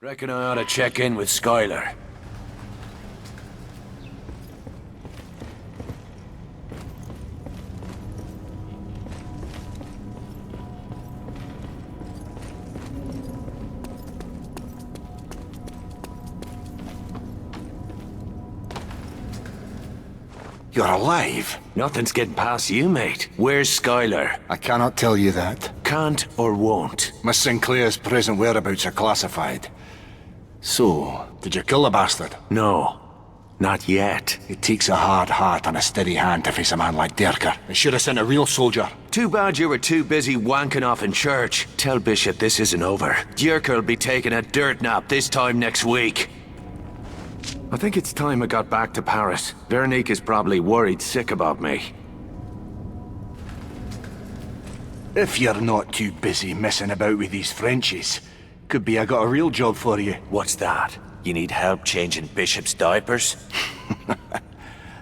Reckon I ought to check in with Skylar. You're alive? Nothing's getting past you, mate. Where's Skylar? I cannot tell you that. Can't or won't? Miss Sinclair's present whereabouts are classified. So, did you kill the bastard? No. Not yet. It takes a hard heart and a steady hand to face a man like Derker. They should have sent a real soldier. Too bad you were too busy wanking off in church. Tell Bishop this isn't over. Dierker'll be taking a dirt nap this time next week. I think it's time I got back to Paris. Veronique is probably worried sick about me. If you're not too busy messing about with these Frenchies, could be I got a real job for you. What's that? You need help changing Bishop's diapers?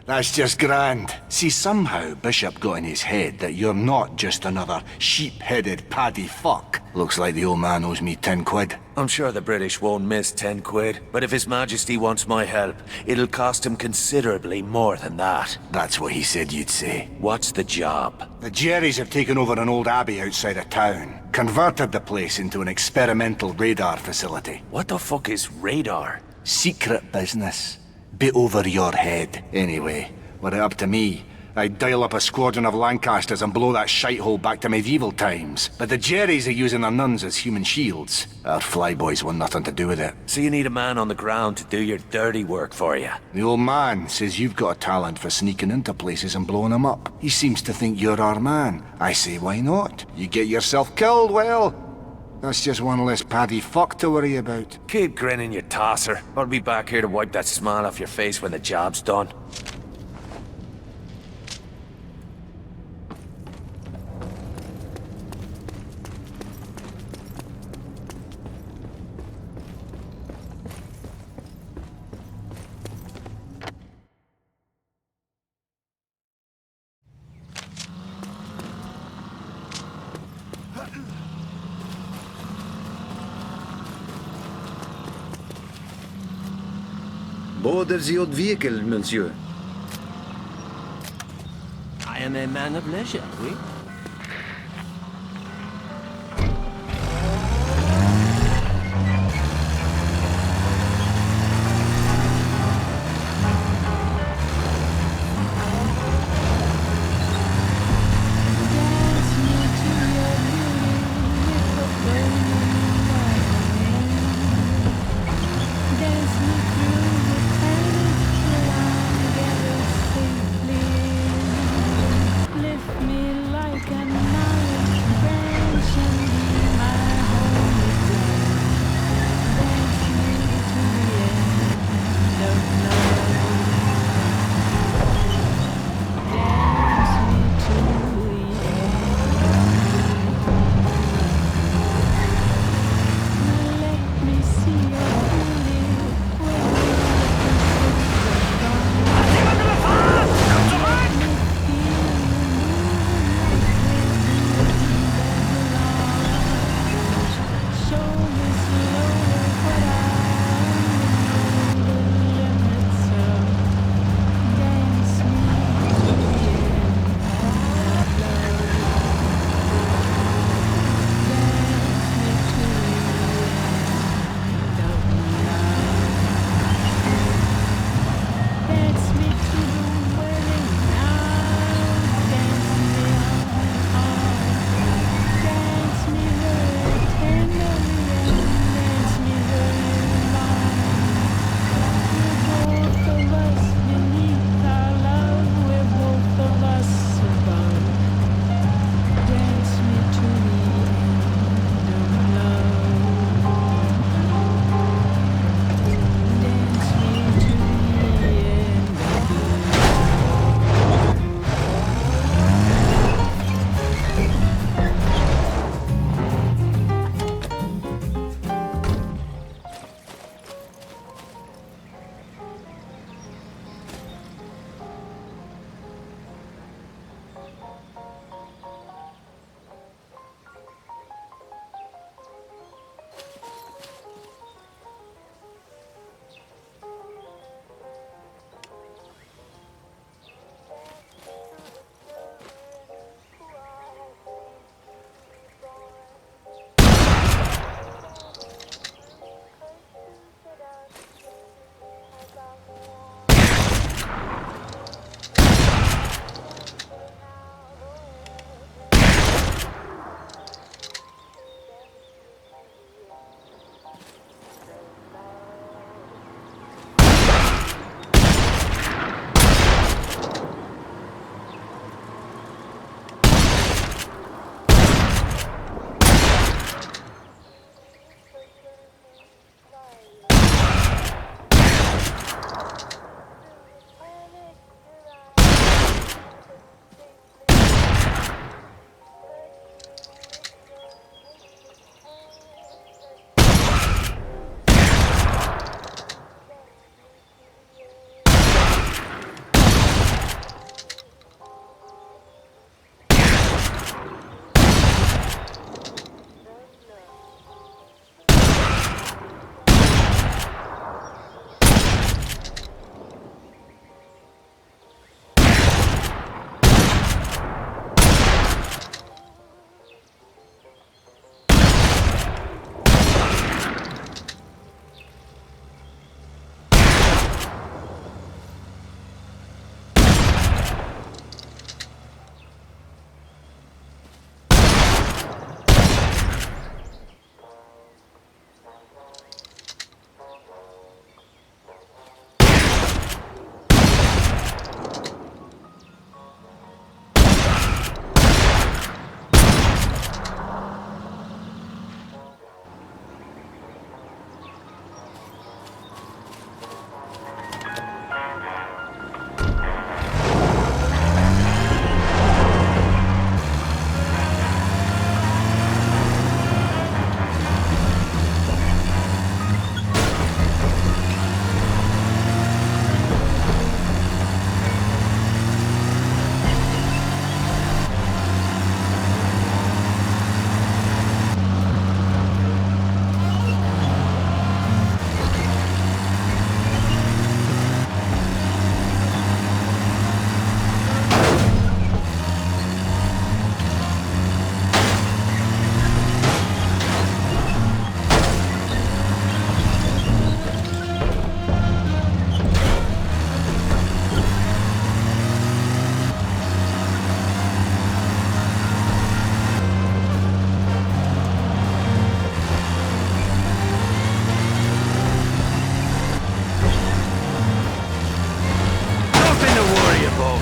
That's just grand. See, somehow Bishop got in his head that you're not just another sheep-headed paddy fuck. Looks like the old man owes me 10 quid. I'm sure the British won't miss 10 quid, but if His Majesty wants my help, it'll cost him considerably more than that. That's what he said you'd say. What's the job? The Jerrys have taken over an old abbey outside of town, converted the place into an experimental radar facility. What the fuck is radar? Secret business. Bit over your head. Anyway, were it up to me, I'd dial up a squadron of Lancasters and blow that shithole back to medieval times. But the Jerrys are using their nuns as human shields. Our flyboys want nothing to do with it. So you need a man on the ground to do your dirty work for you. The old man says you've got a talent for sneaking into places and blowing them up. He seems to think you're our man. I say, why not? You get yourself killed, well, that's just one less paddy fuck to worry about. Keep grinning, you tosser. I'll be back here to wipe that smile off your face when the job's done. Borders your vehicle, monsieur. I am a man of leisure, oui? above.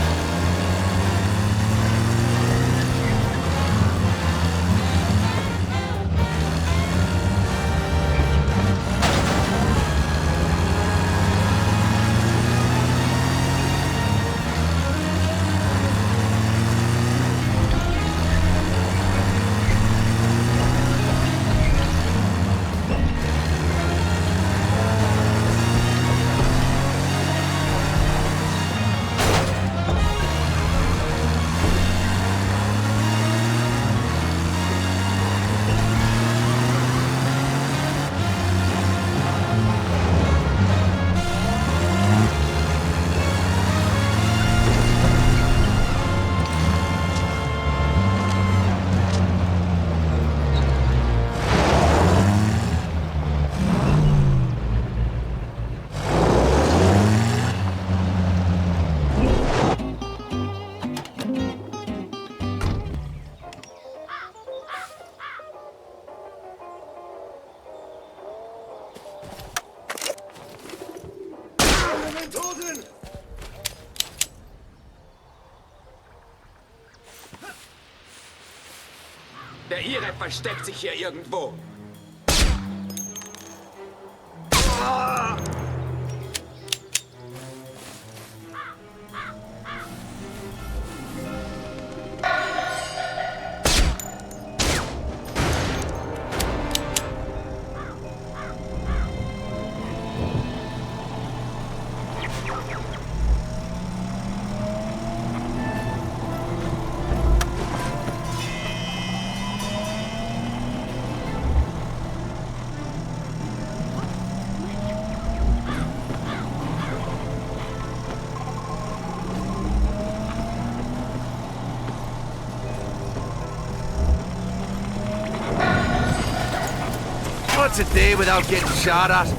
Der Irep versteckt sich hier irgendwo. What's a day without getting shot at?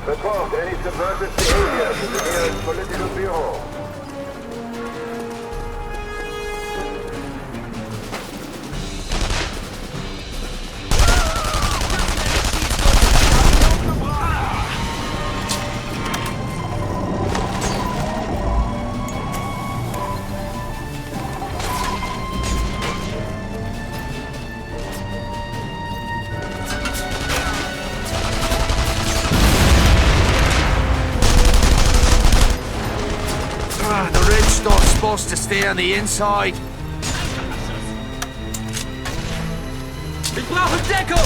Report any subversive behavior to the nearest political bureau. The ridge stuff's supposed to stay on the inside. Ich brauche Deckung!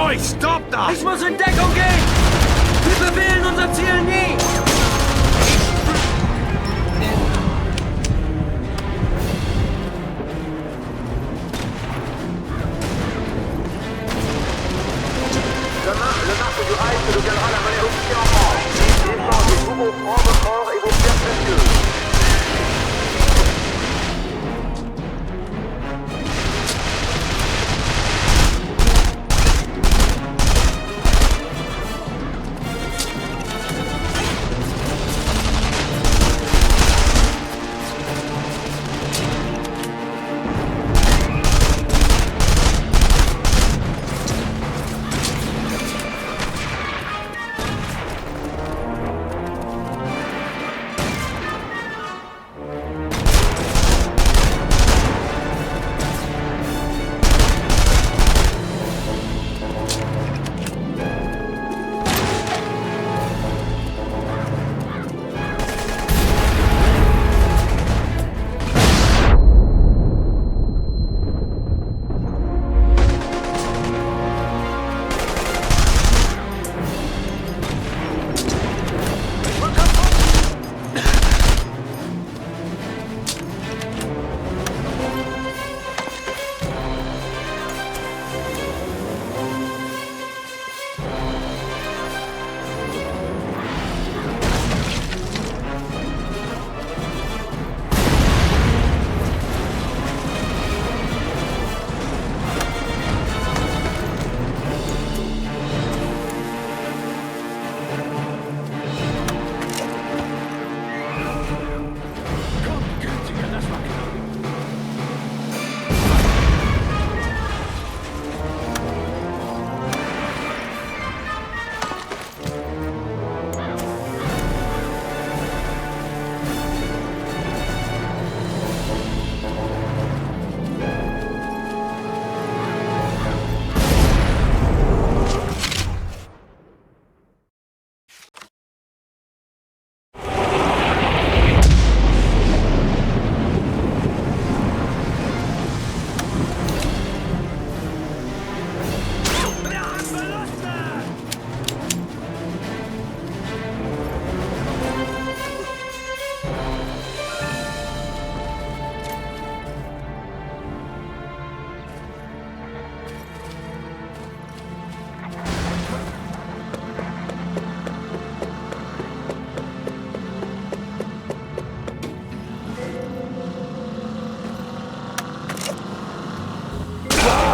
Roy, stop that! Ich muss in Deckung gehen! Wir verwählen unser Ziel nie! Le marque du rail se deviendra la monnaie officielle en France. Échangez tous vos francs, vos or et vos pierres précieuses.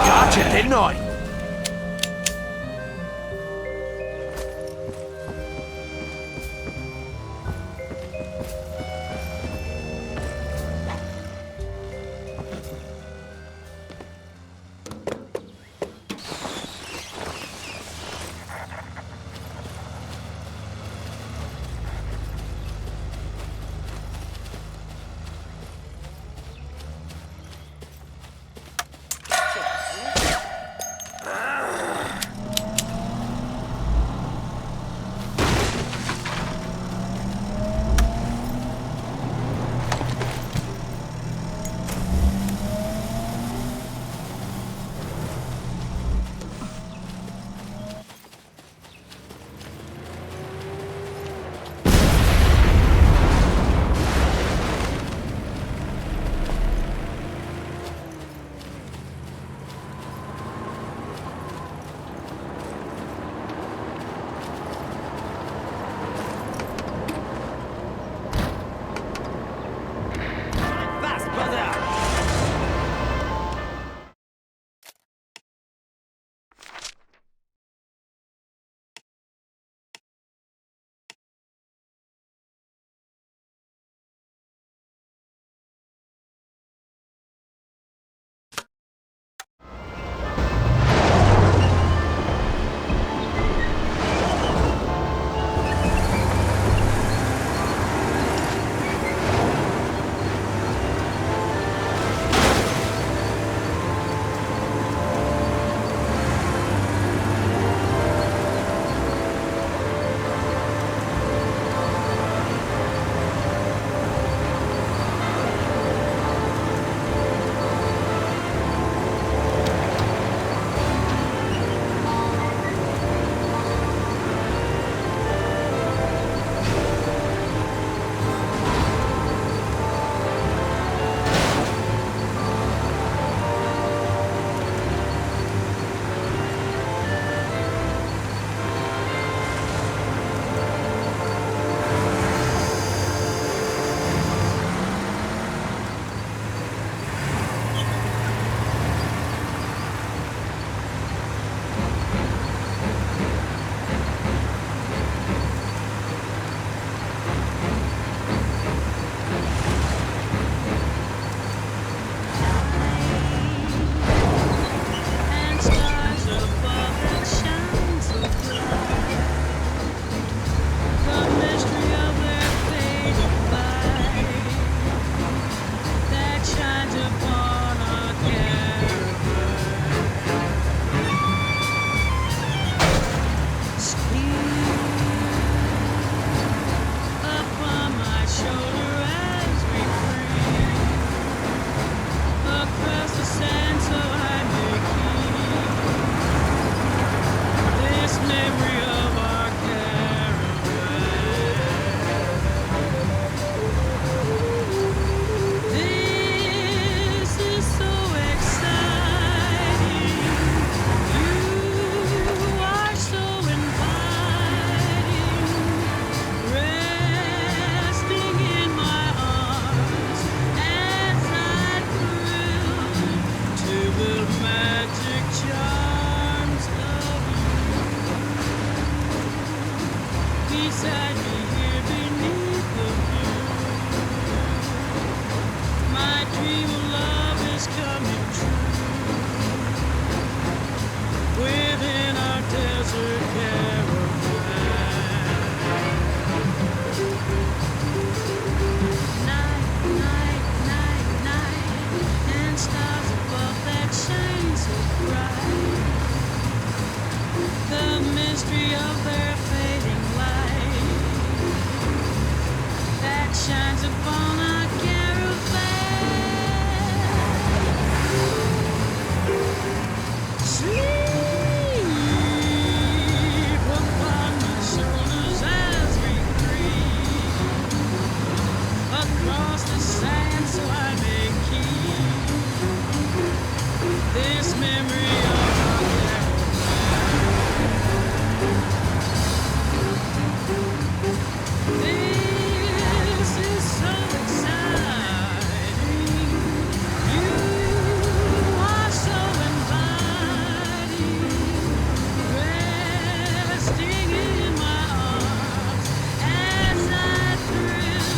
Gotcha, didn't I? shines upon our caravan. Sleep upon my shoulders as we creep across the sand, so I may keep this memory of our This is so exciting. You are so inviting, resting in my arms as I thrill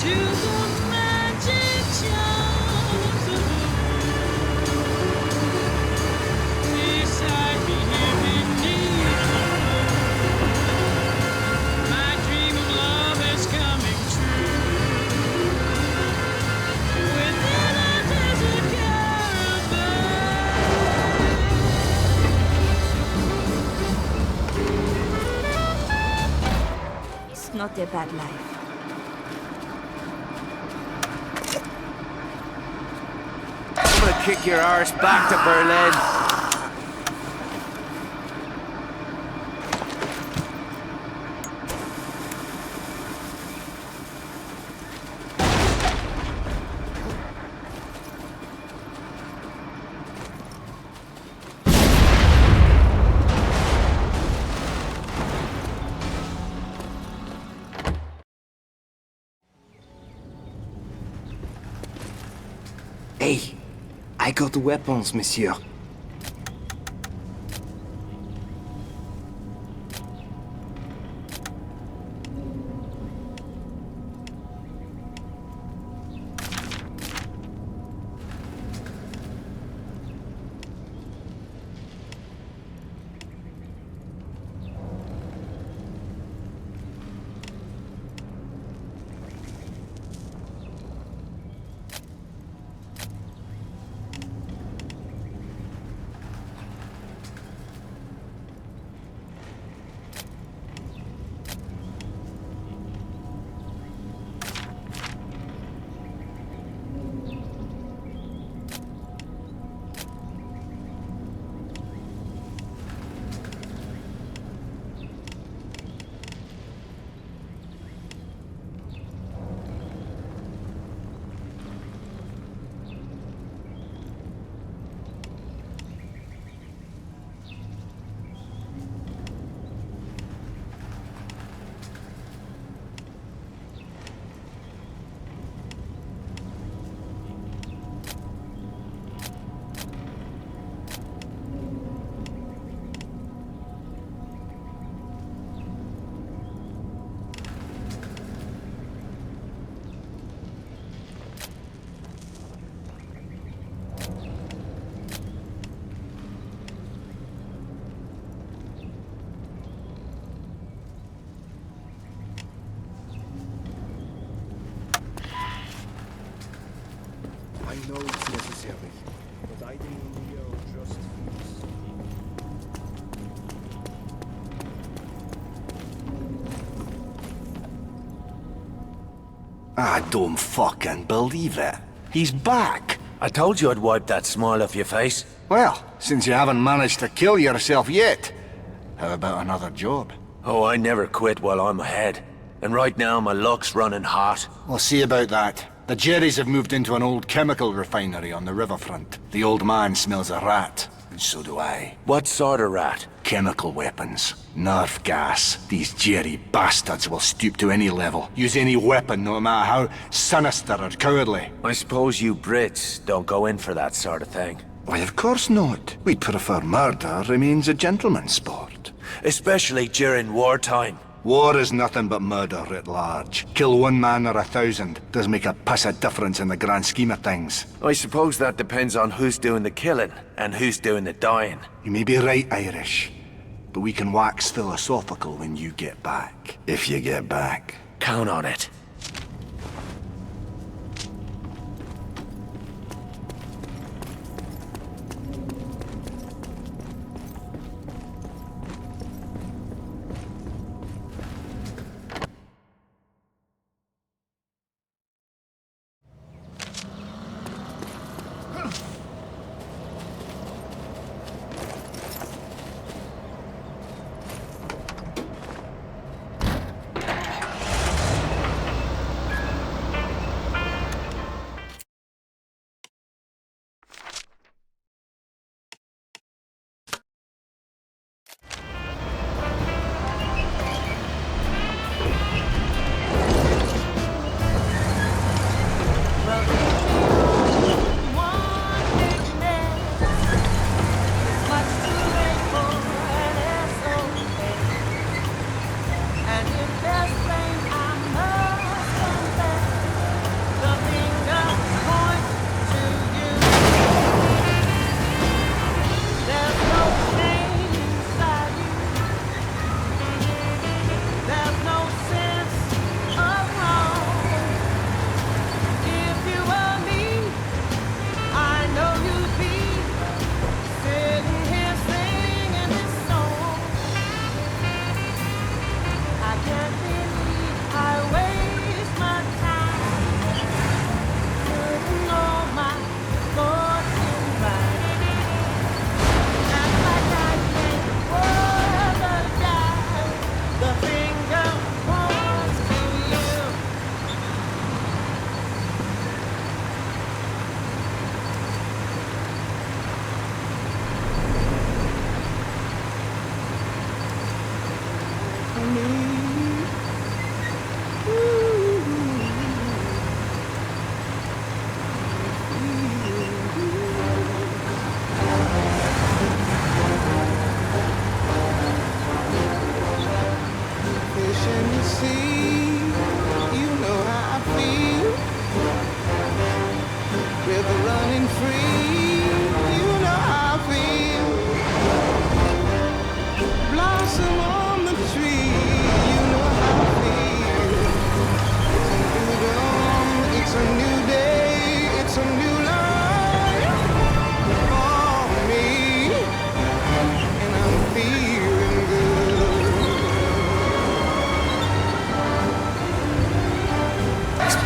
to the magic charms of beside me here beneath my dream of love is coming true within a desert caravan. It's not a bad life. I'm gonna kick your arse back to Berlin. Hey, I got the weapons, monsieur. I know it's necessary, but I didn't know just I don't fucking believe it. He's back. I told you I'd wipe that smile off your face. Well, since you haven't managed to kill yourself yet, how about another job? Oh, I never quit while I'm ahead. And right now my luck's running hot. We'll see about that. The Jerrys have moved into an old chemical refinery on the riverfront. The old man smells a rat, and so do I. What sort of rat? Chemical weapons. Nerve gas. These Jerry bastards will stoop to any level. Use any weapon, no matter how sinister or cowardly. I suppose you Brits don't go in for that sort of thing. Why, of course not. We'd prefer murder remains a gentleman's sport. Especially during wartime. War is nothing but murder writ large. Kill one man or 1,000 does make a piss of difference in the grand scheme of things. I suppose that depends on who's doing the killing and who's doing the dying. You may be right, Irish, but we can wax philosophical when you get back. If you get back. Count on it.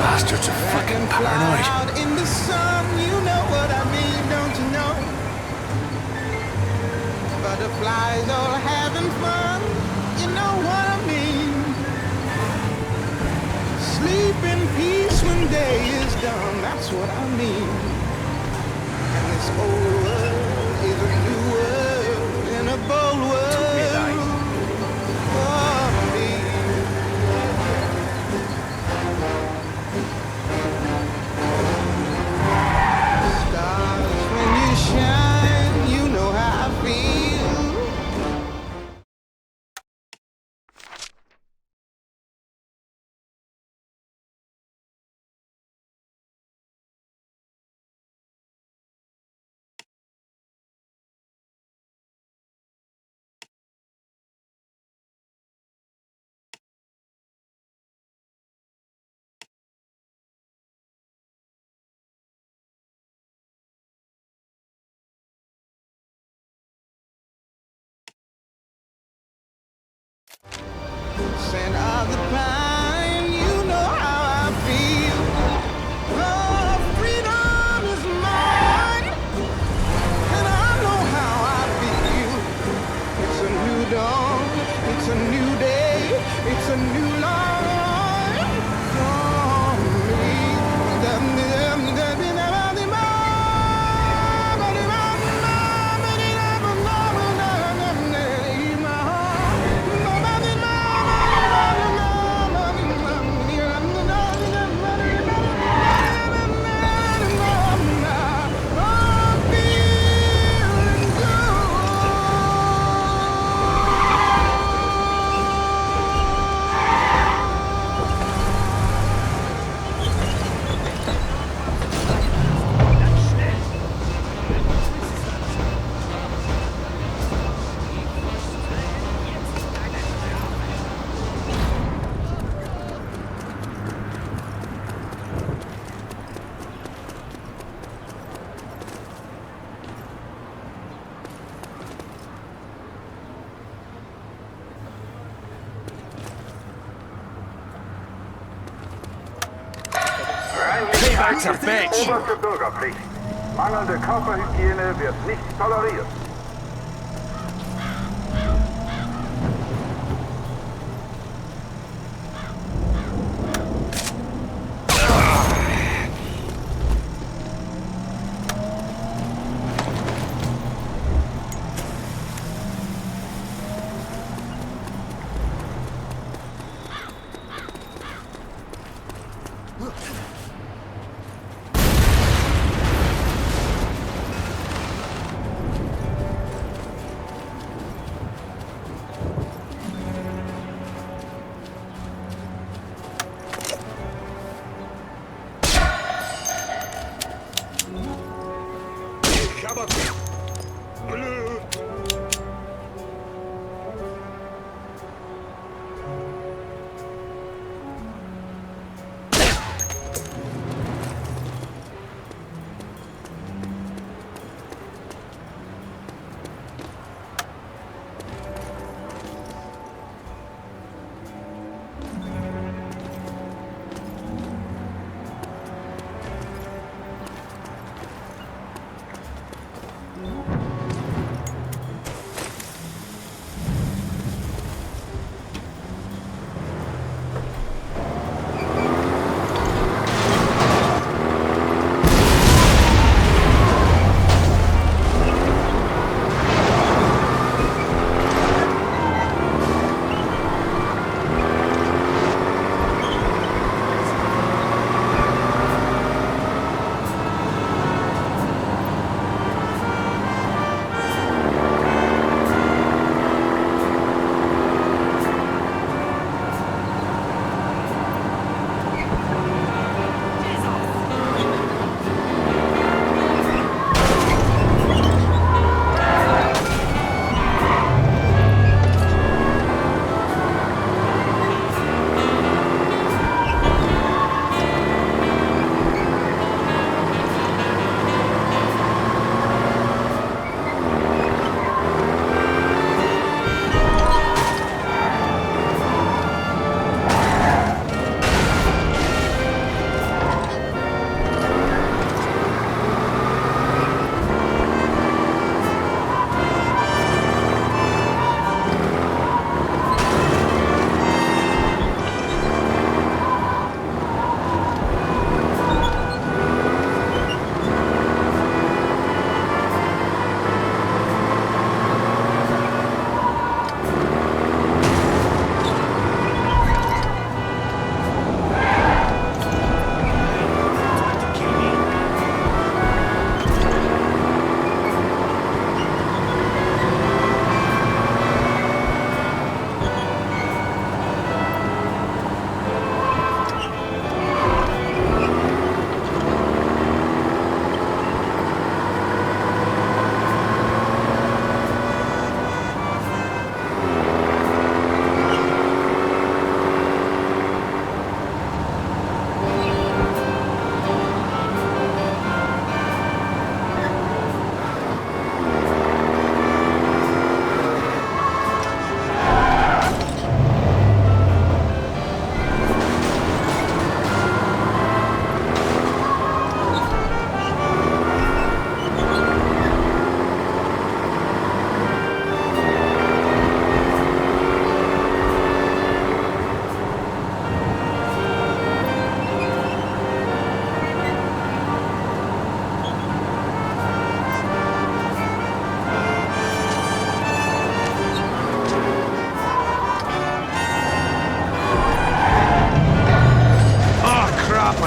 bastards are fucking paranoid. Out in the sun, you know what I mean, don't you know? Butterflies all having fun, you know what I mean. Sleep in peace when day is done, that's what I mean. And this old world is a new world in a bold world. For me. Stars, when you shine, you know how I feel. Scent of the pine, you know how I feel. Oh, freedom is mine, and I know how I feel. It's a new dawn, it's a new day, it's a new life for me. Payback's a bitch! Oberste Bürgerpflicht. Mangelnde Körperhygiene wird nicht toleriert.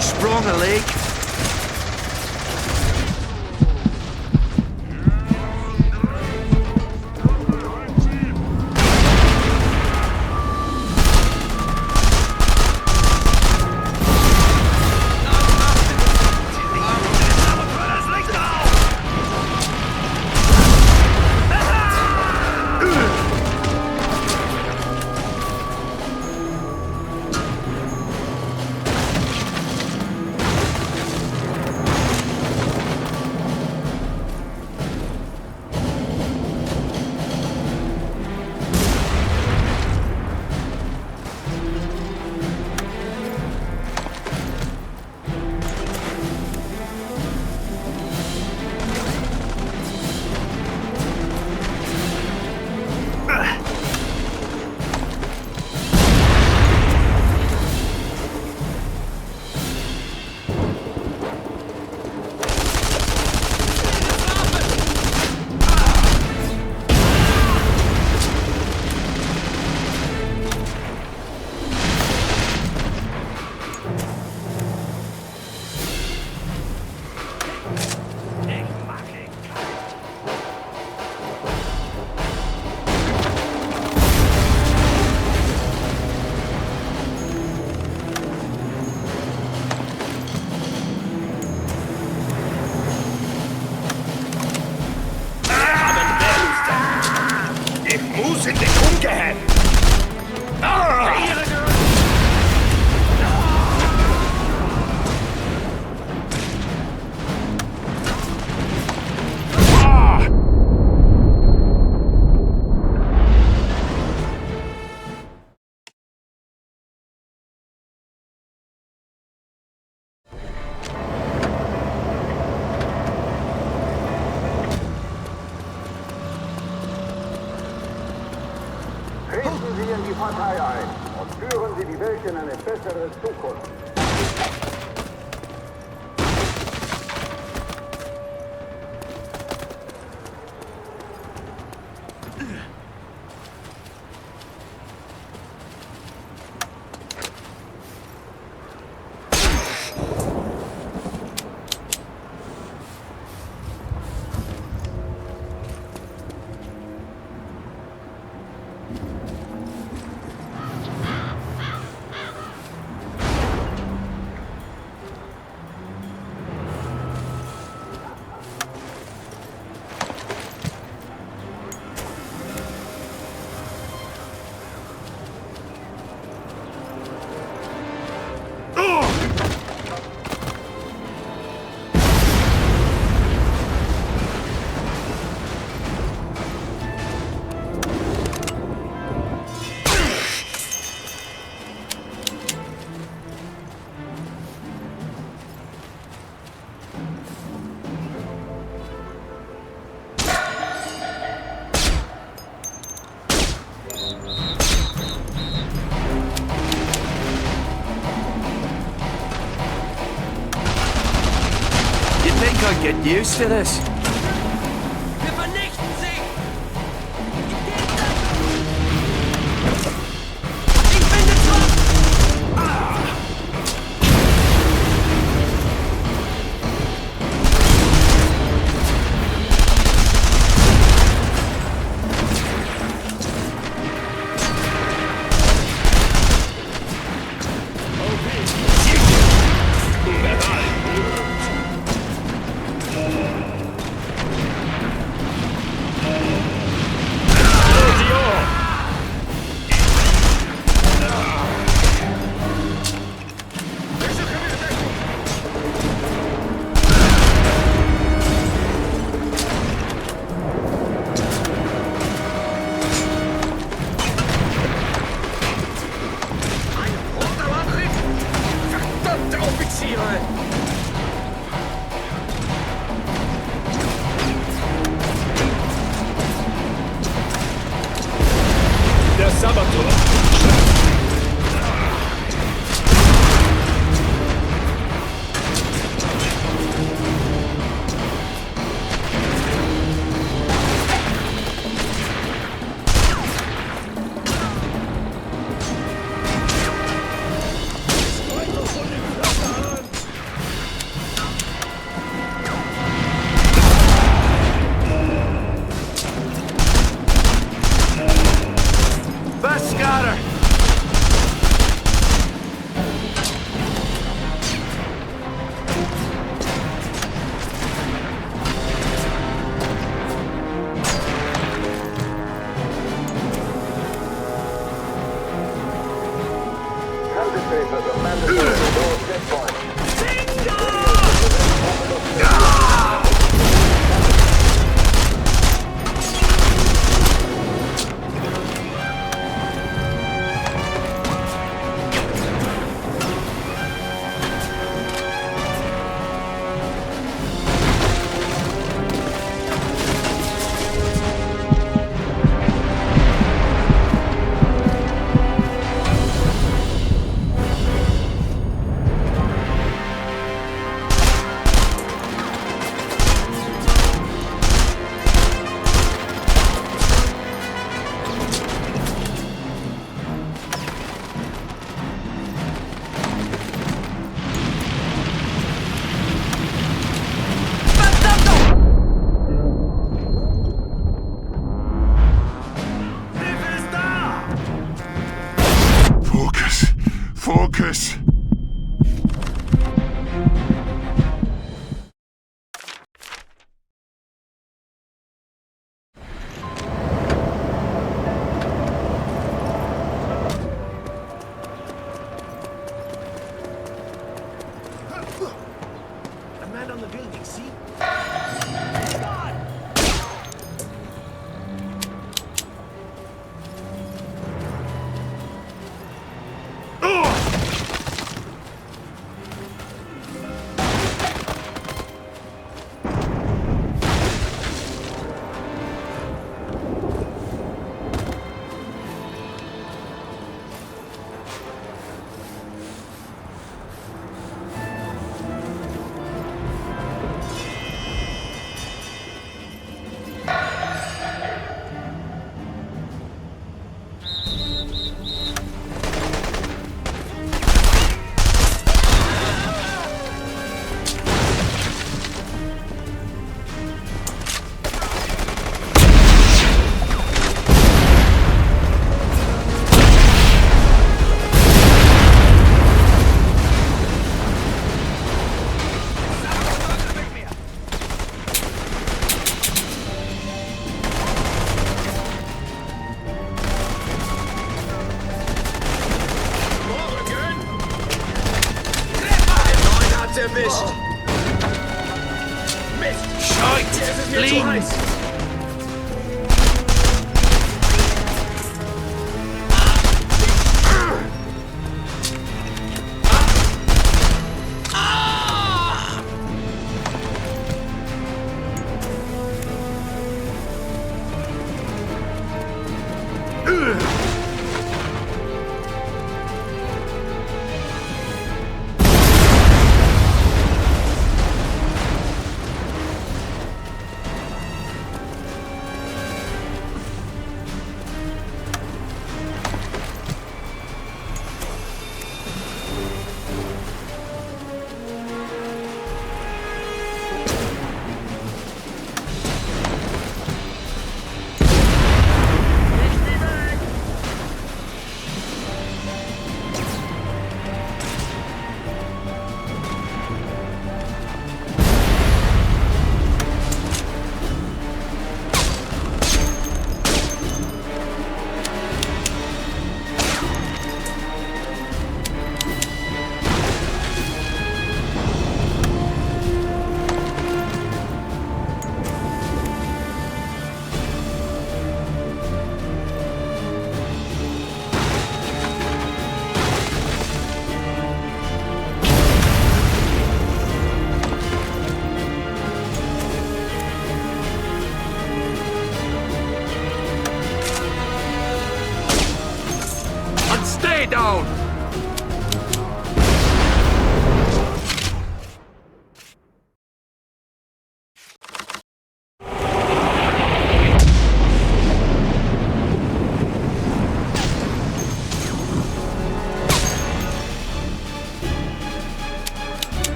I sprung a leak. Treten Sie in die Partei ein und führen Sie die Welt in eine bessere Zukunft. I'd get used to this. Wir vernichten sie! Ich bin getroffen! Der Sabaton. A man on the building, see? Erwischt! Mist! Scheiße! Es ist mir zu heiß!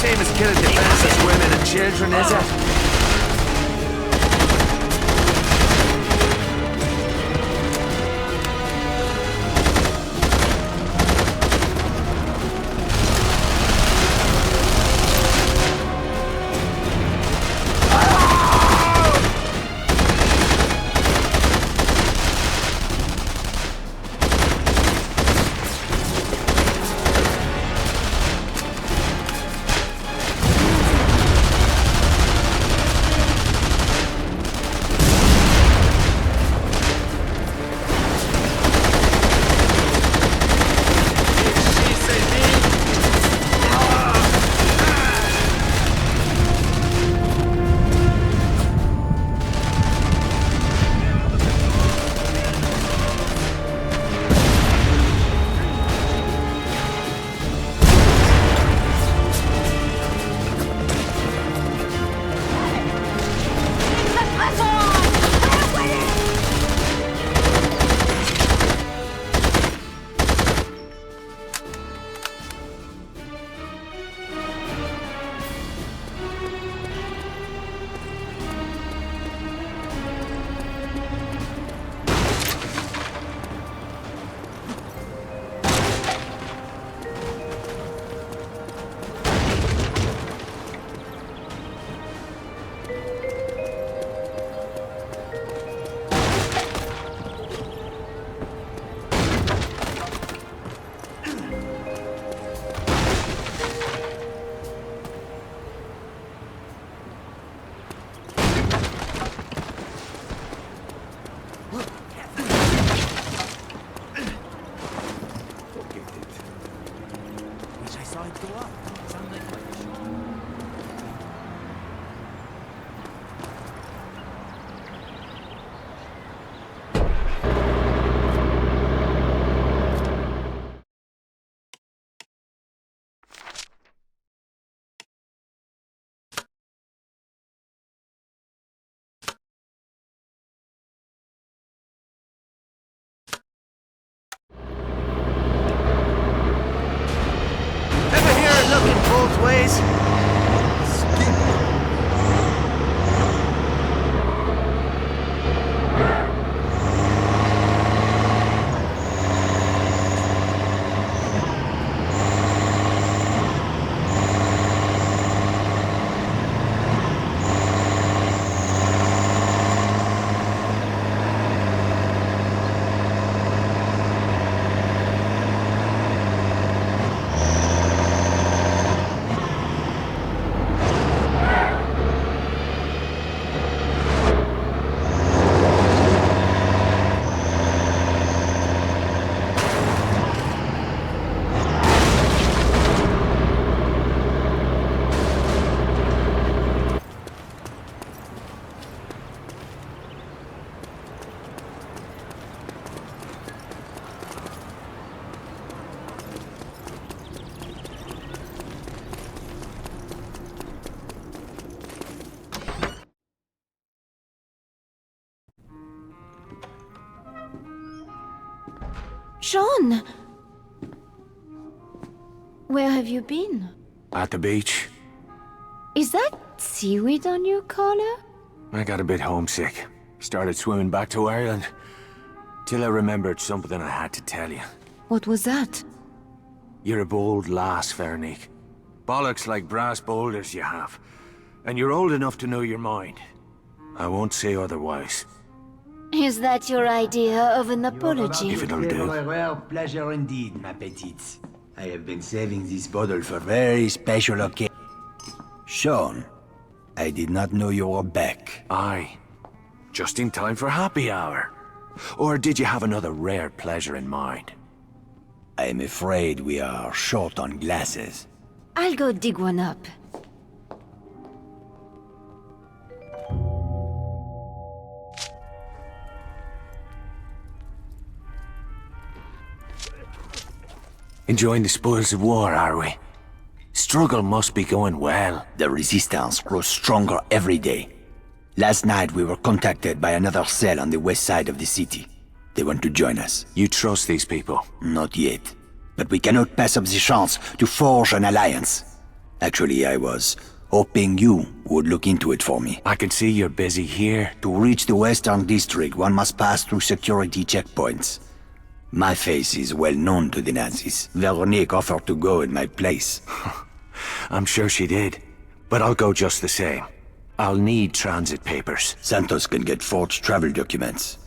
same as killing defenseless women and children, is it? Both ways. Sean! Where have you been? At the beach. Is that seaweed on your collar? I got a bit homesick. Started swimming back to Ireland. Till I remembered something I had to tell you. What was that? You're a bold lass, Veronique. Bollocks like brass boulders you have. And you're old enough to know your mind. I won't say otherwise. Is that your idea of an apology? If it'll do. A rare pleasure indeed, ma petite. I have been saving this bottle for very special occasion. Sean, I did not know you were back. Aye. Just in time for happy hour. Or did you have another rare pleasure in mind? I'm afraid we are short on glasses. I'll go dig one up. Enjoying the spoils of war, are we? Struggle must be going well. The resistance grows stronger every day. Last night we were contacted by another cell on the west side of the city. They want to join us. You trust these people? Not yet. But we cannot pass up the chance to forge an alliance. Actually, I was hoping you would look into it for me. I can see you're busy here. To reach the Western District, one must pass through security checkpoints. My face is well known to the Nazis. Veronique offered to go in my place. I'm sure she did. But I'll go just the same. I'll need transit papers. Santos can get forged travel documents.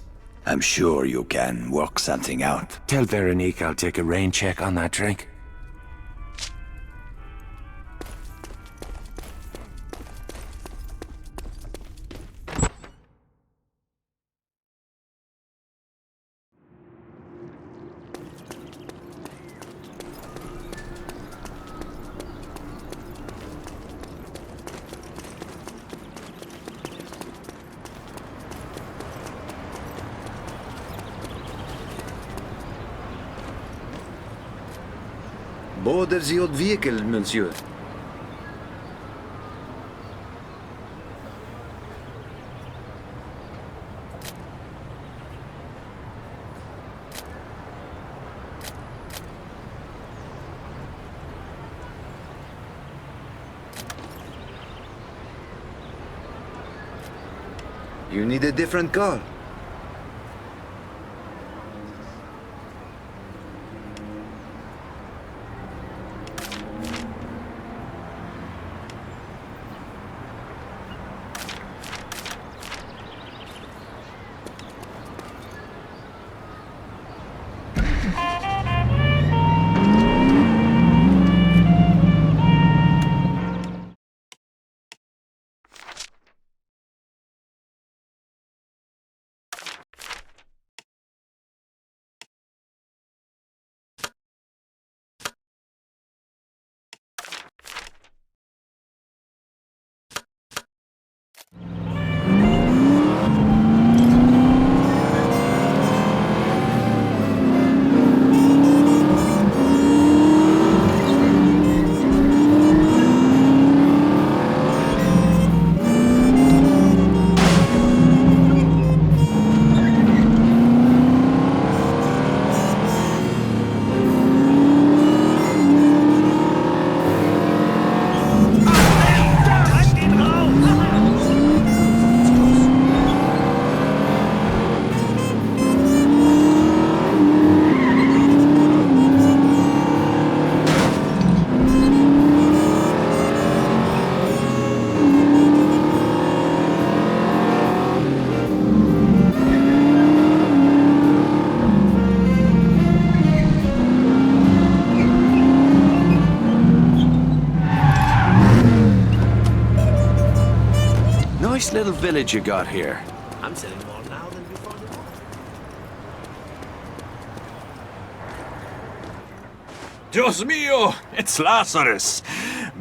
I'm sure you can work something out. Tell Veronique I'll take a rain check on that drink. Board the old vehicle, monsieur. You need a different car. Nice little village you got here. I'm selling more now than before the war. Dios mío! It's Lazarus!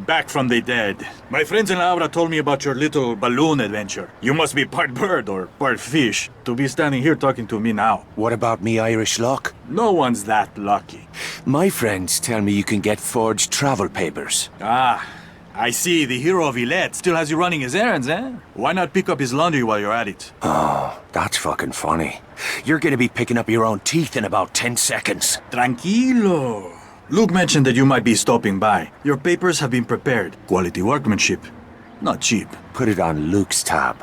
Back from the dead. My friends in Laura told me about your little balloon adventure. You must be part bird or part fish to be standing here talking to me now. What about me Irish luck? No one's that lucky. My friends tell me you can get forged travel papers. Ah, I see. The hero of Illet still has you running his errands, eh? Why not pick up his laundry while you're at it? Oh, that's fucking funny. You're gonna be picking up your own teeth in about 10 seconds. Tranquilo. Luke mentioned that you might be stopping by. Your papers have been prepared. Quality workmanship. Not cheap. Put it on Luke's tab.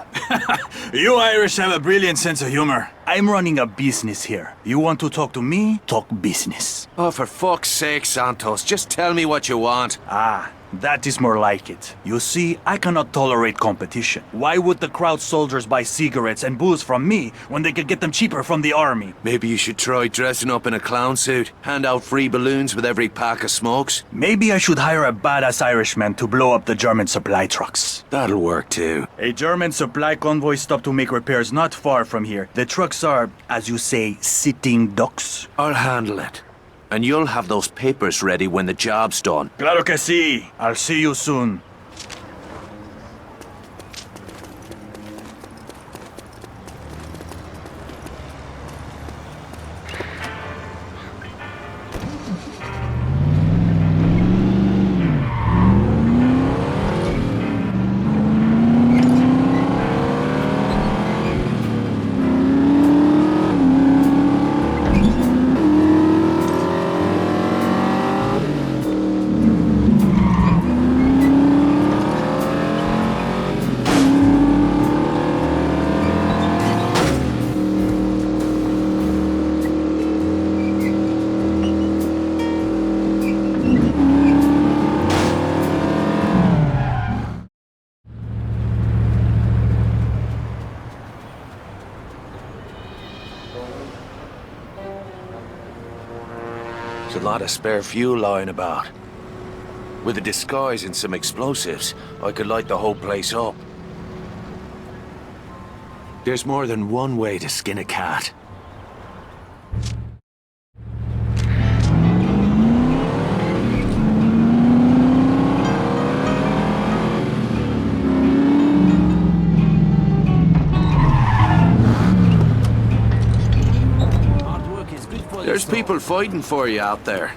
You Irish have a brilliant sense of humor. I'm running a business here. You want to talk to me? Talk business. Oh, for fuck's sake, Santos, just tell me what you want. Ah, that is more like it. You see, I cannot tolerate competition. Why would the crowd soldiers buy cigarettes and booze from me when they could get them cheaper from the army? Maybe you should try dressing up in a clown suit. Hand out free balloons with every pack of smokes. Maybe I should hire a badass Irishman to blow up the German supply trucks. That'll work too. A German supply convoy stopped to make repairs not far from here. The trucks are, as you say, sitting ducks. I'll handle it. And you'll have those papers ready when the job's done. Claro que sí. I'll see you soon. lot of spare fuel lying about. With a disguise and some explosives, I could light the whole place up. There's more than one way to skin a cat. There's people fighting for you out there.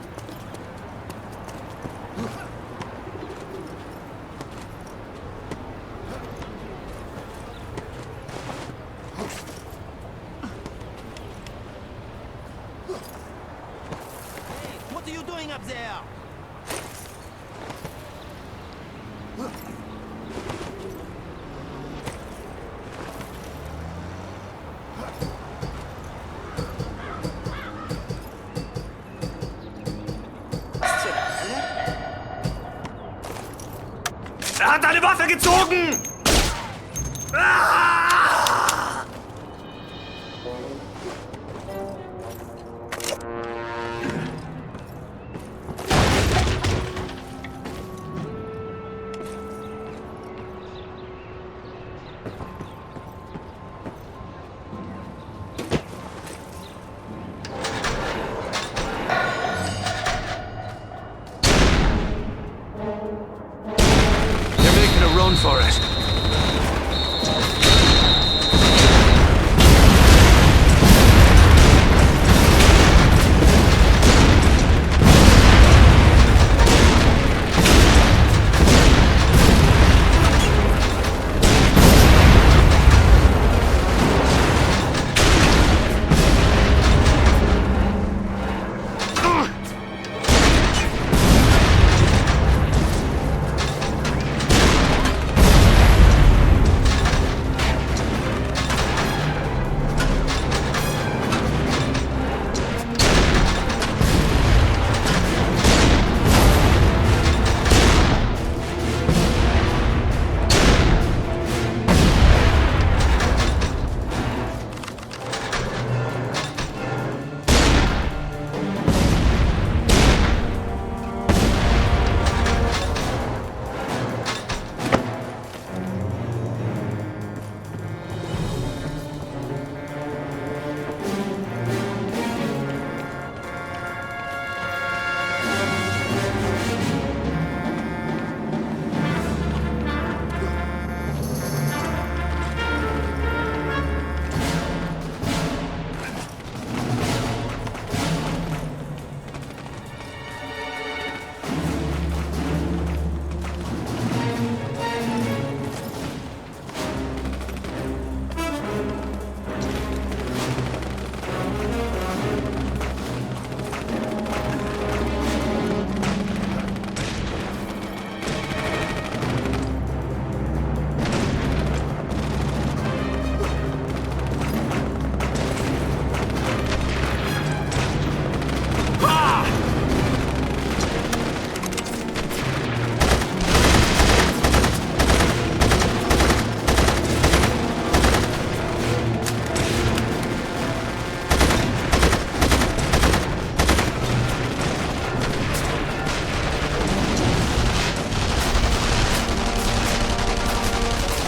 What are you doing up there? Er hat eine Waffe gezogen! Ah! Run for it.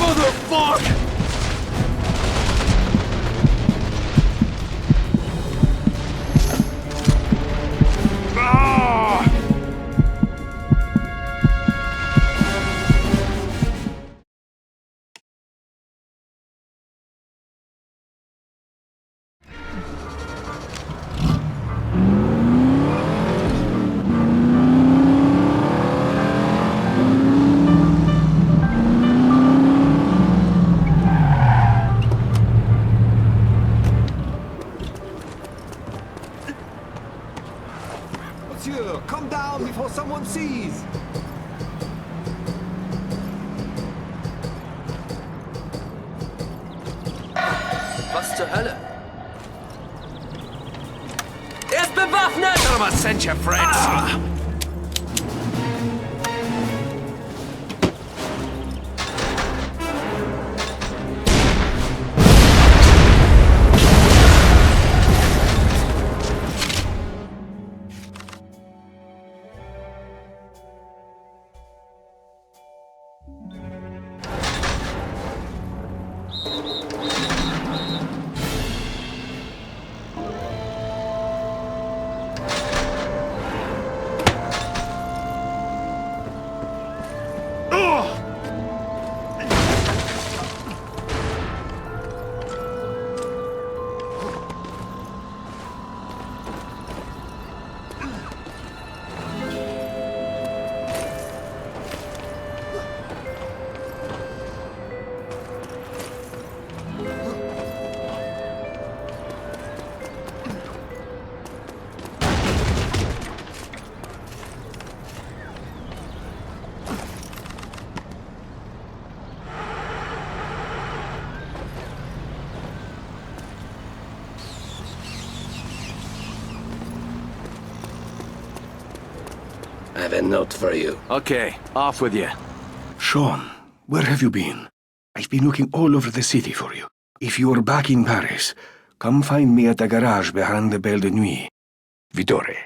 Motherfuck! Monsieur, come down before someone sees! Was zur Hölle? Er ist bewaffnet! Tell him I sent you, friends. I have a note for you. Okay, off with you. Sean, where have you been? I've been looking all over the city for you. If you're back in Paris, come find me at the garage behind the Belle de Nuit. Vittore.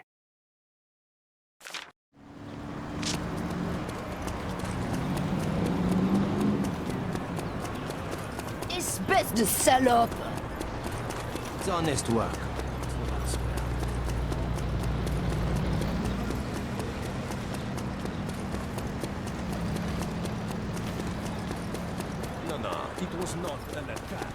Espèce de salope! It's honest work. No, it was not an attack.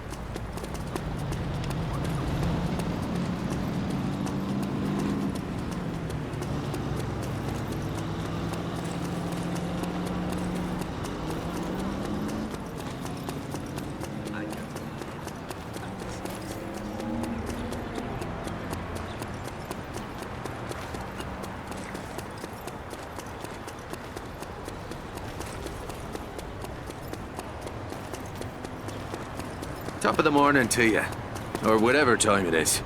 Top of the morning to you. Or whatever time it is.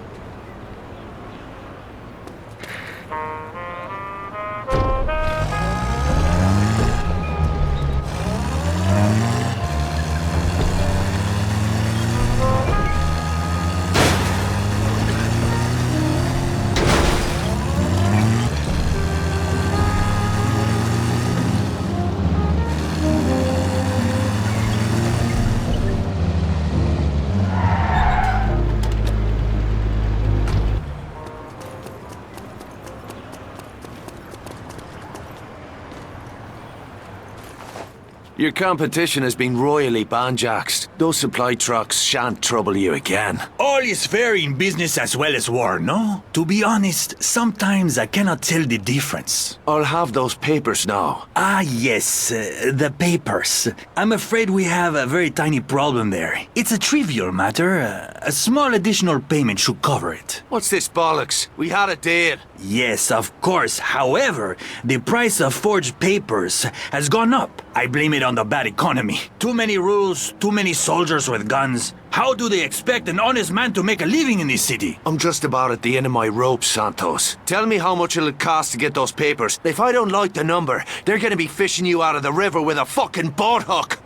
Your competition has been royally banjaxed. Those supply trucks shan't trouble you again. All is fair in business as well as war, no? To be honest, sometimes I cannot tell the difference. I'll have those papers now. Ah, yes, the papers. I'm afraid we have a very tiny problem there. It's a trivial matter. A small additional payment should cover it. What's this bollocks? We had a deal. Yes, of course. However, the price of forged papers has gone up. I blame it on the bad economy. Too many rules, too many soldiers with guns. How do they expect an honest man to make a living in this city? I'm just about at the end of my rope, Santos. Tell me how much it'll cost to get those papers. If I don't like the number, they're gonna be fishing you out of the river with a fucking boat hook.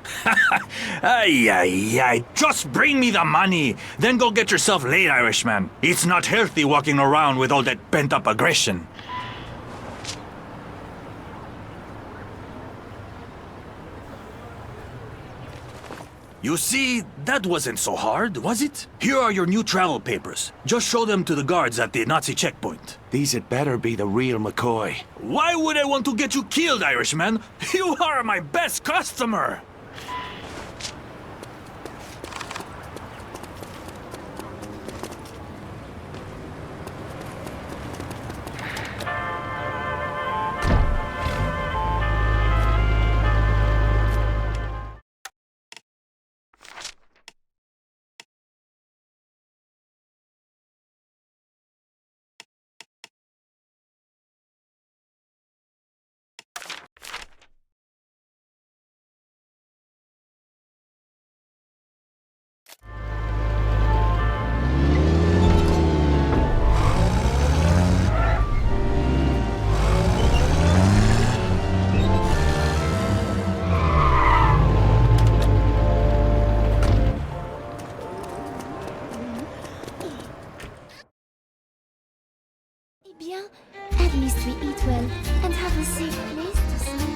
Ay. Just bring me the money. Then go get yourself laid, Irishman. It's not healthy walking around with all that pent-up aggression. You see, that wasn't so hard, was it? Here are your new travel papers. Just show them to the guards at the Nazi checkpoint. These had better be the real McCoy. Why would I want to get you killed, Irishman? You are my best customer! Bien, at least we eat well and have a safe place to sleep.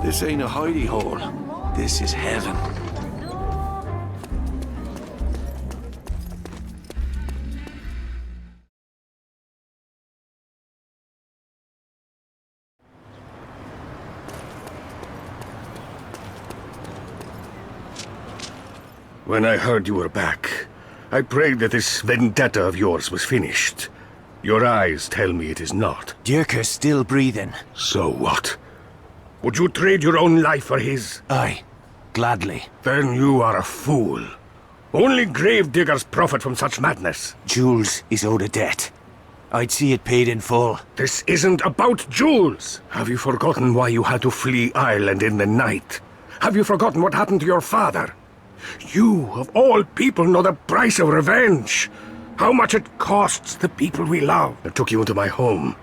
This ain't a hidey hole. This is heaven. When I heard you were back, I prayed that this vendetta of yours was finished. Your eyes tell me it is not. Dierker's still breathing. So what? Would you trade your own life for his? Aye, gladly. Then you are a fool. Only gravediggers profit from such madness. Jules is owed a debt. I'd see it paid in full. This isn't about Jules. Have you forgotten why you had to flee Ireland in the night? Have you forgotten what happened to your father? You, of all people, know the price of revenge. How much it costs the people we love. I took you into my home.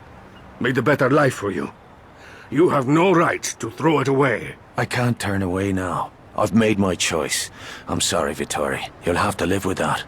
Made a better life for you. You have no right to throw it away. I can't turn away now. I've made my choice. I'm sorry, Vittori. You'll have to live with that.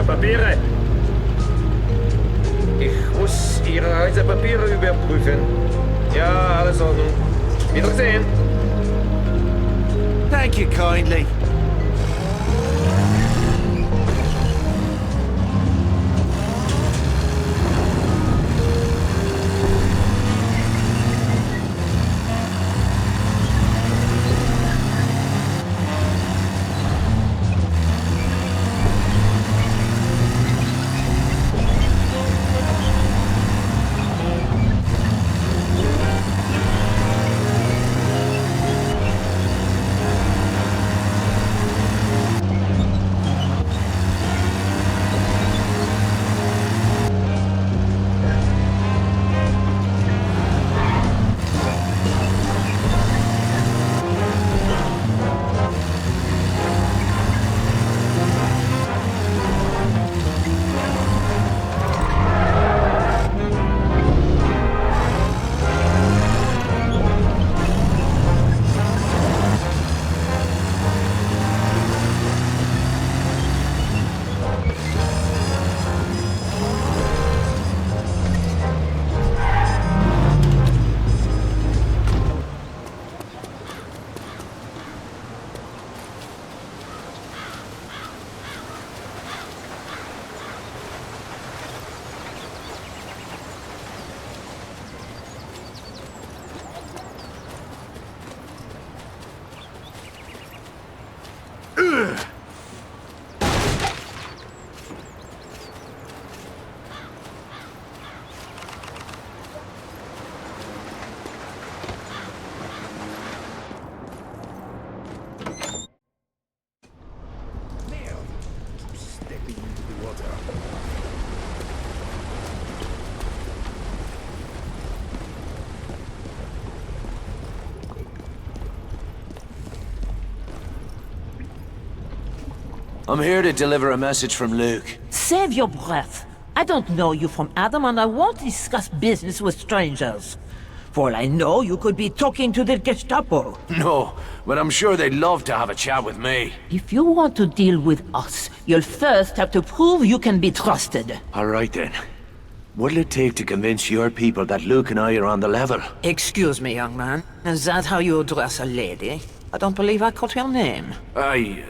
Papiere. Ich muss Ihre Reisepapiere überprüfen. Ja, alles in Ordnung. Wiedersehen. Thank you kindly. I'm here to deliver a message from Luke. Save your breath. I don't know you from Adam, and I won't discuss business with strangers. For all I know, you could be talking to the Gestapo. No, but I'm sure they'd love to have a chat with me. If you want to deal with us, you'll first have to prove you can be trusted. All right then. What'll it take to convince your people that Luke and I are on the level? Excuse me, young man. Is that how you address a lady? I don't believe I caught your name. Aye,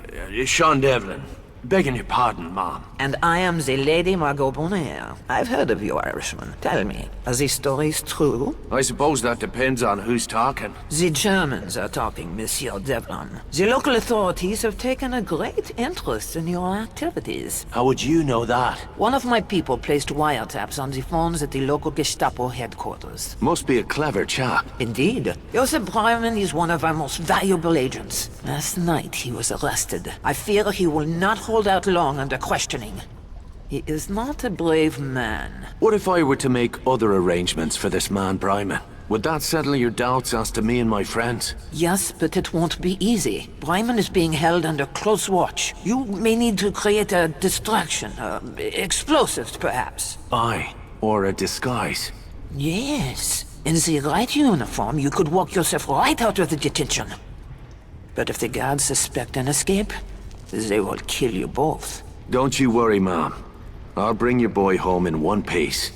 Sean Devlin. Begging your pardon, Mom. And I am the Lady Margot Bonaire. I've heard of you, Irishman. Tell me, are these stories true? I suppose that depends on who's talking. The Germans are talking, Monsieur Devlin. The local authorities have taken a great interest in your activities. How would you know that? One of my people placed wiretaps on the phones at the local Gestapo headquarters. Must be a clever chap. Indeed. Joseph Breiman is one of our most valuable agents. Last night he was arrested. I fear he will not hold out long under questioning. He is not a brave man. What if I were to make other arrangements for this man, Bryman? Would that settle your doubts as to me and my friends? Yes, but it won't be easy. Bryman is being held under close watch. You may need to create a distraction. Explosives, perhaps. Aye, or a disguise. Yes. In the right uniform, you could walk yourself right out of the detention. But if the guards suspect an escape, they will kill you both. Don't you worry, Mom. I'll bring your boy home in one piece.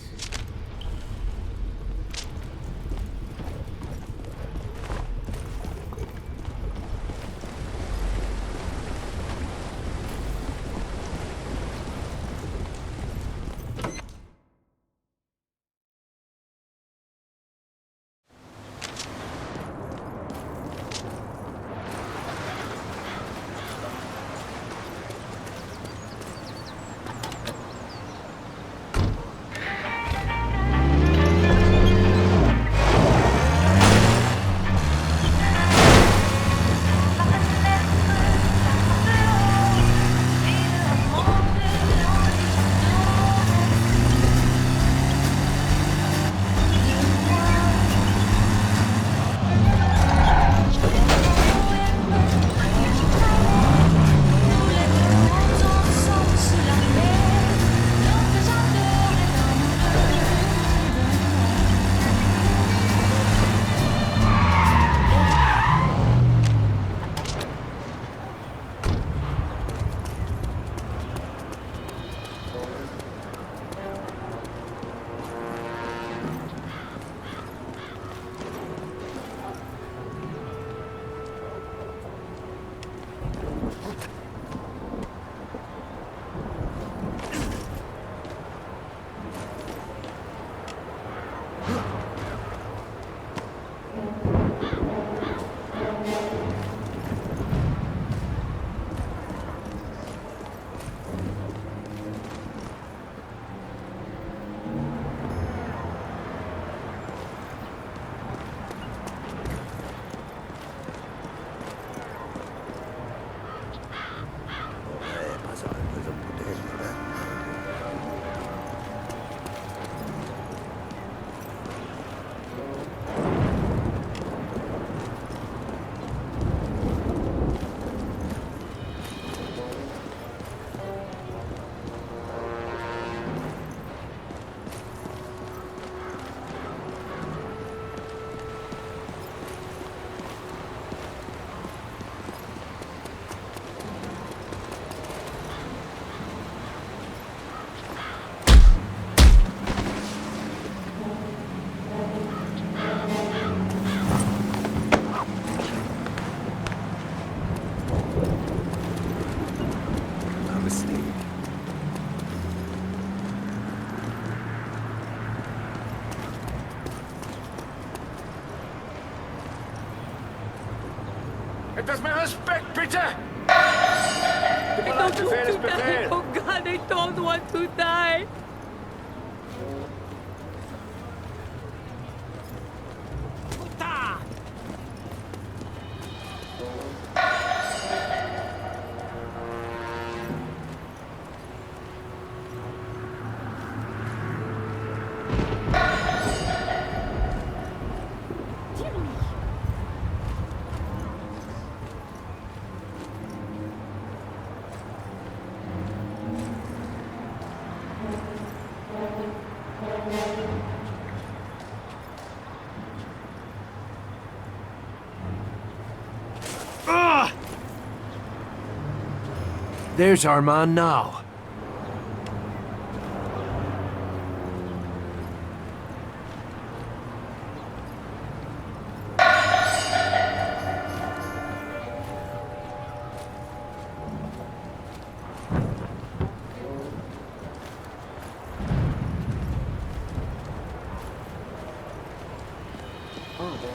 Etwas mehr Respekt, bitte! I don't want Befehl ist to die. Befehl! Oh God, I don't want to die. There's our man now. Try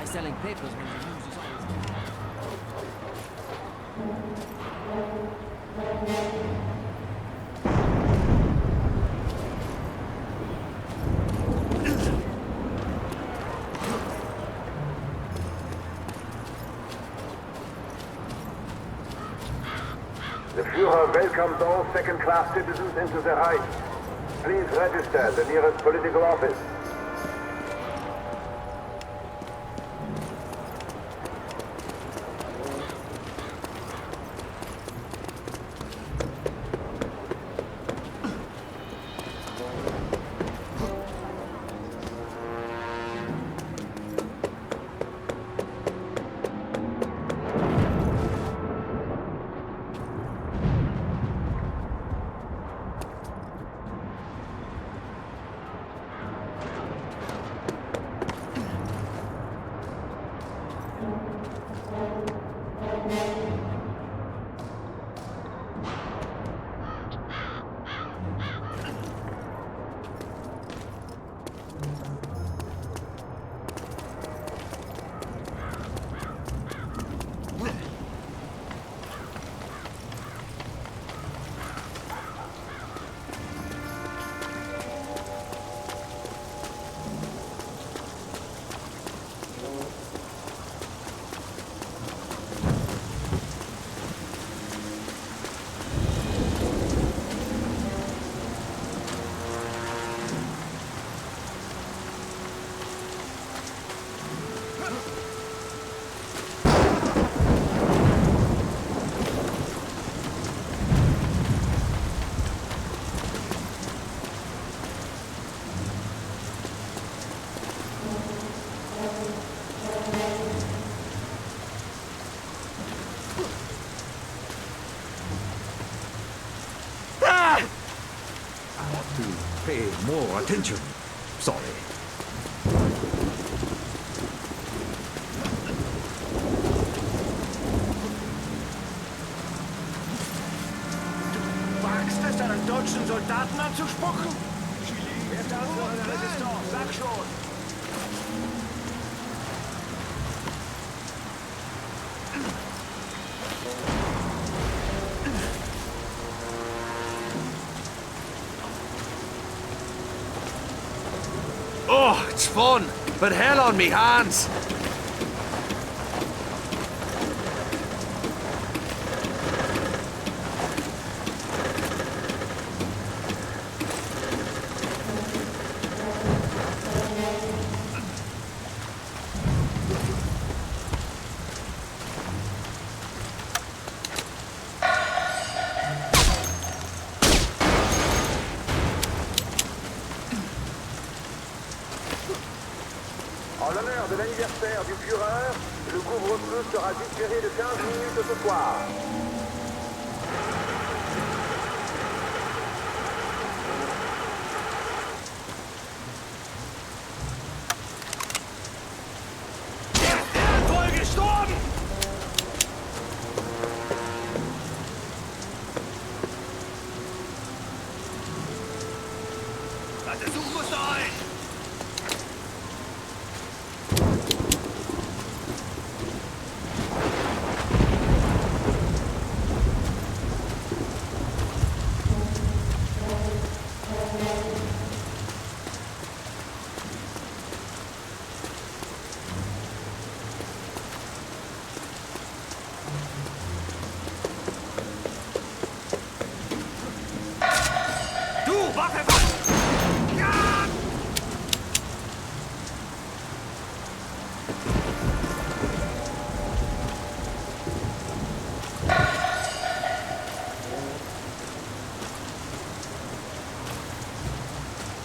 selling papers when the news is always... The Führer welcomes all second-class citizens into the Reich. Please register at the nearest political office. Pay more attention. Sorry. Du wagst es, einen deutschen Soldaten anzuspucken? Wer darüber eine Resistance? Sag schon! Oh, it's fun, but hell on me hands. En l'honneur de l'anniversaire du Führer, le couvre-feu sera différé de 15 minutes ce soir. Voll gestorben! Der Zug muss da ein!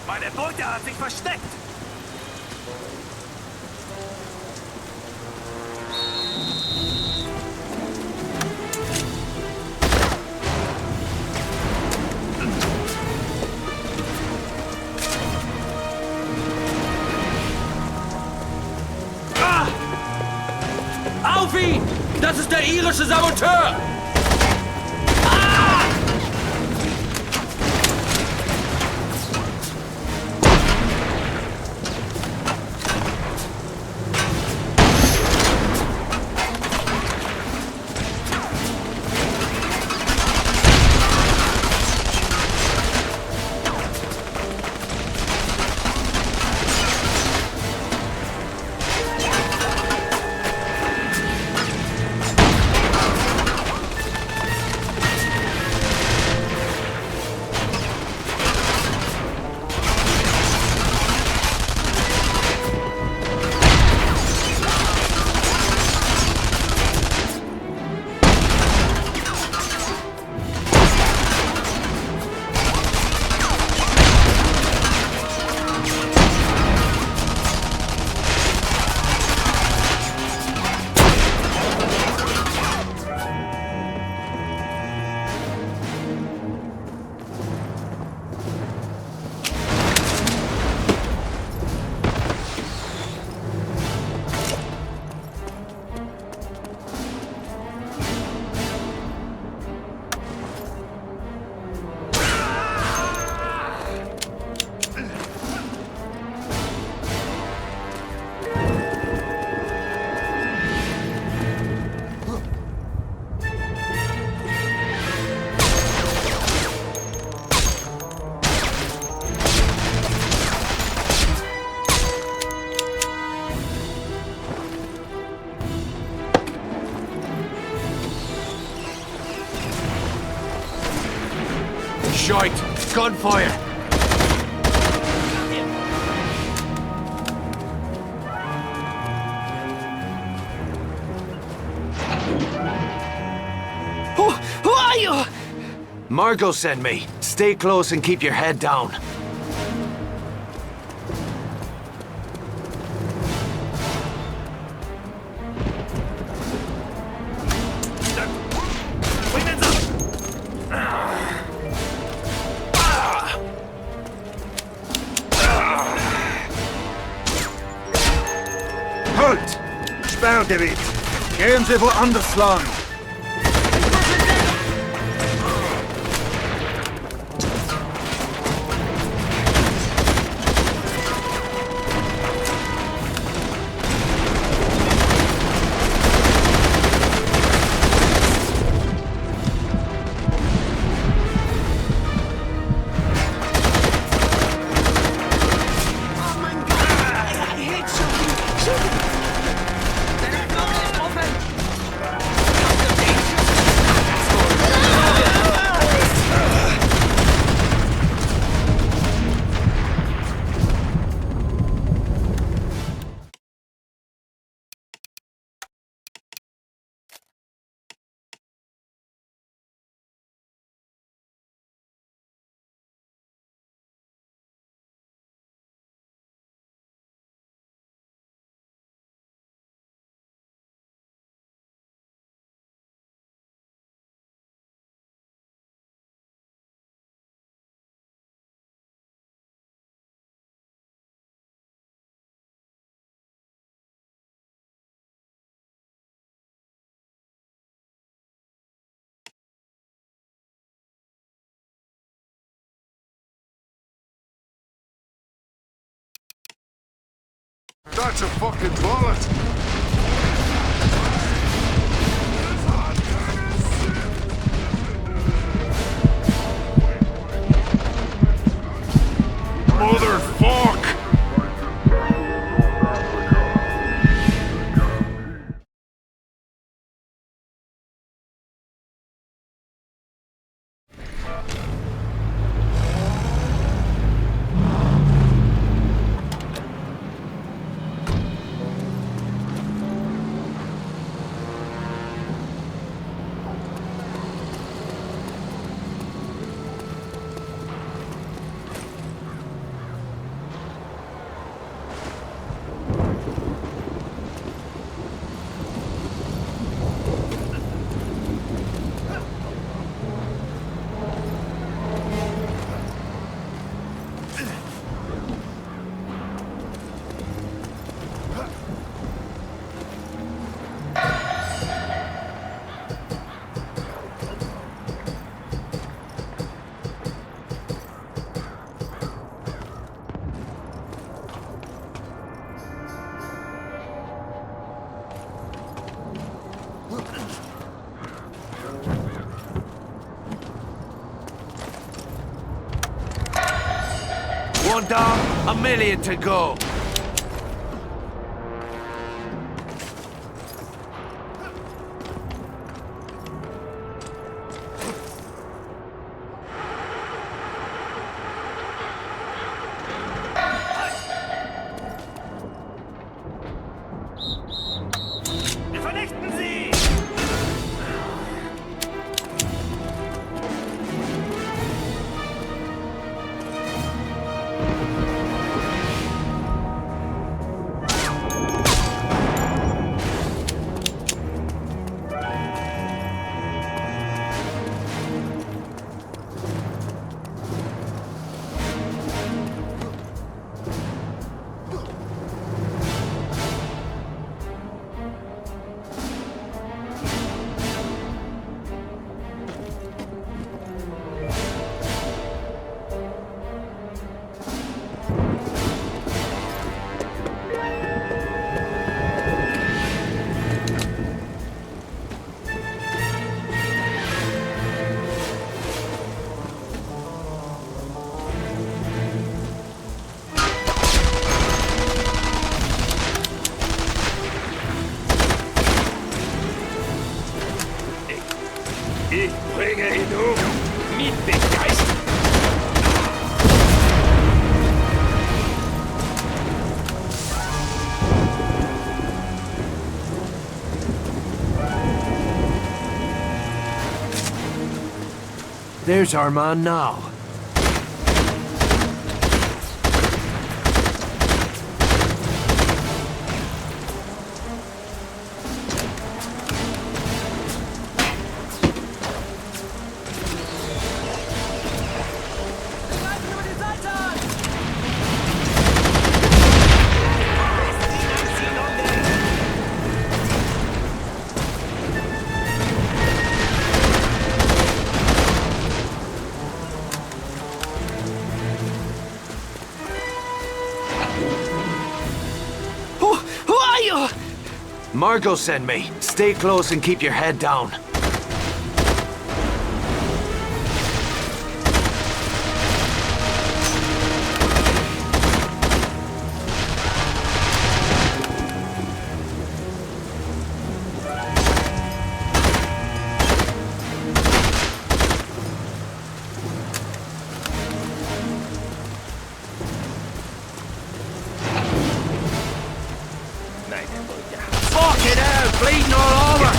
Meine Beute hat sich versteckt! ist der irische Saboteur! Shite! Gunfire! Who are you? Margot sent me. Stay close and keep your head down. Halt! Sperrgebiet! Gehen Sie woanders lang! That's a fucking bullet! Motherfuck! One down, 1 million to go. Ich bringe ihn um. Mit Begeisterung. There's our man now. Who are you? Margot sent me. Stay close and keep your head down. Fucking hell, bleeding all over!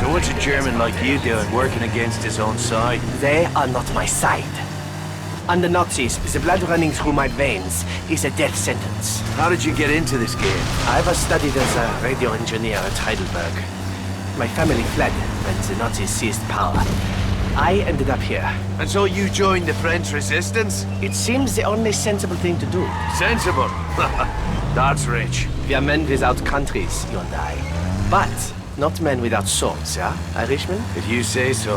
So what's a German like you doing, working against his own side? They are not my side. Under Nazis, the blood running through my veins is a death sentence. How did you get into this game? I was studied as a radio engineer at Heidelberg. My family fled when the Nazis seized power. I ended up here. And so you joined the French resistance? It seems the only sensible thing to do. Sensible? That's rich. We are men without countries, you and I. But not men without swords, yeah, Irishman? If you say so.